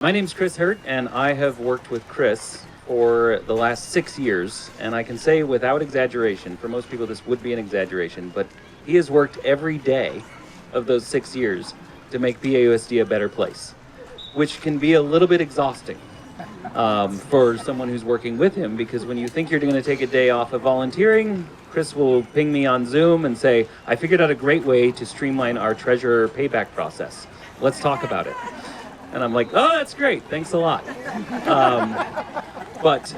My name's Chris Hurtt, and I have worked with Chris for the last 6 years, and I can say without exaggeration, for most people this would be an exaggeration, but he has worked every day of those 6 years to make PAUSD a better place, which can be a little bit exhausting for someone who's working with him, because when you think you're going to take a day off of volunteering, Chris will ping me on Zoom and say, I figured out a great way to streamline our treasurer payback process. Let's talk about it. And I'm like, oh, that's great. Thanks a lot. But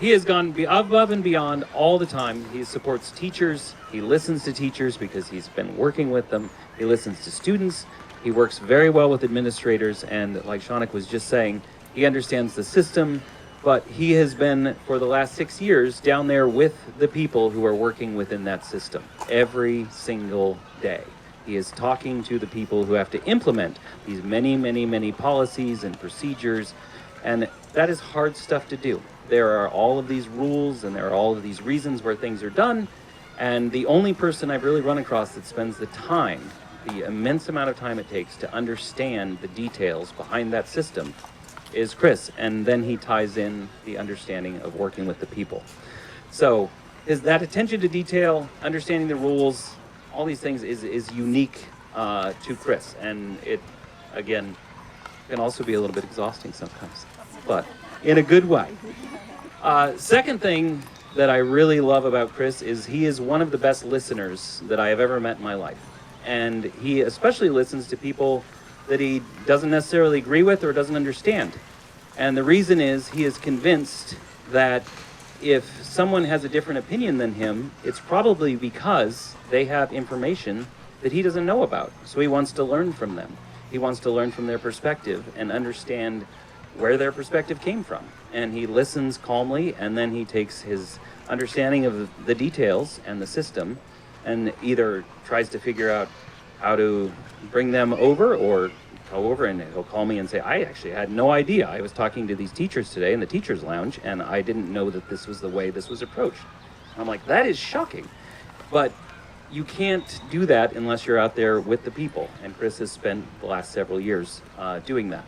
he has gone above and beyond all the time. He supports teachers. He listens to teachers because he's been working with them. He listens to students. He works very well with administrators. And like Shaunak was just saying, he understands the system. But he has been, for the last 6 years, down there with the people who are working within that system every single day. He is talking to the people who have to implement these many policies and procedures, and that is hard stuff to do. There are all of these rules and there are all of these reasons where things are done, and the only person I've really run across that spends the time, the immense amount of time it takes to understand the details behind that system is Chris, and then he ties in the understanding of working with the people. So that attention to detail, understanding the rules, all these things is unique to Chris, and it, again, can also be a little bit exhausting sometimes, but in a good way. Second thing that I really love about Chris is he is one of the best listeners that I have ever met in my life, and he especially listens to people that he doesn't necessarily agree with or doesn't understand. And the reason is he is convinced that if someone has a different opinion than him, it's probably because they have information that he doesn't know about. So he wants to learn from them. He wants to learn from their perspective and understand where their perspective came from. And he listens calmly, and then he takes his understanding of the details and the system and either tries to figure out how to bring them over, or go over and he'll call me and say, I actually had no idea. I was talking to these teachers today in the teacher's lounge, and I didn't know that this was the way this was approached. I'm like, that is shocking. But you can't do that unless you're out there with the people, and Chris has spent the last several years doing that.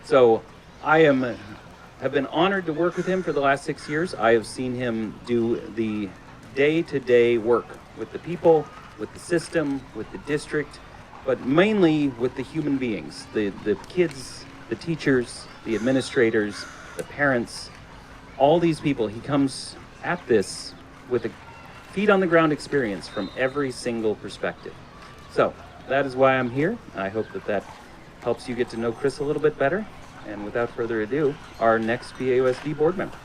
So I have been honored to work with him for the last 6 years. I have seen him do the day-to-day work with the people, with the system, with the district, but mainly with the human beings, the kids, the teachers, the administrators, the parents, all these people. He comes at this with a feet on the ground experience from every single perspective. So that is why I'm here. I hope that helps you get to know Chris a little bit better. And without further ado, our next PAUSD board member.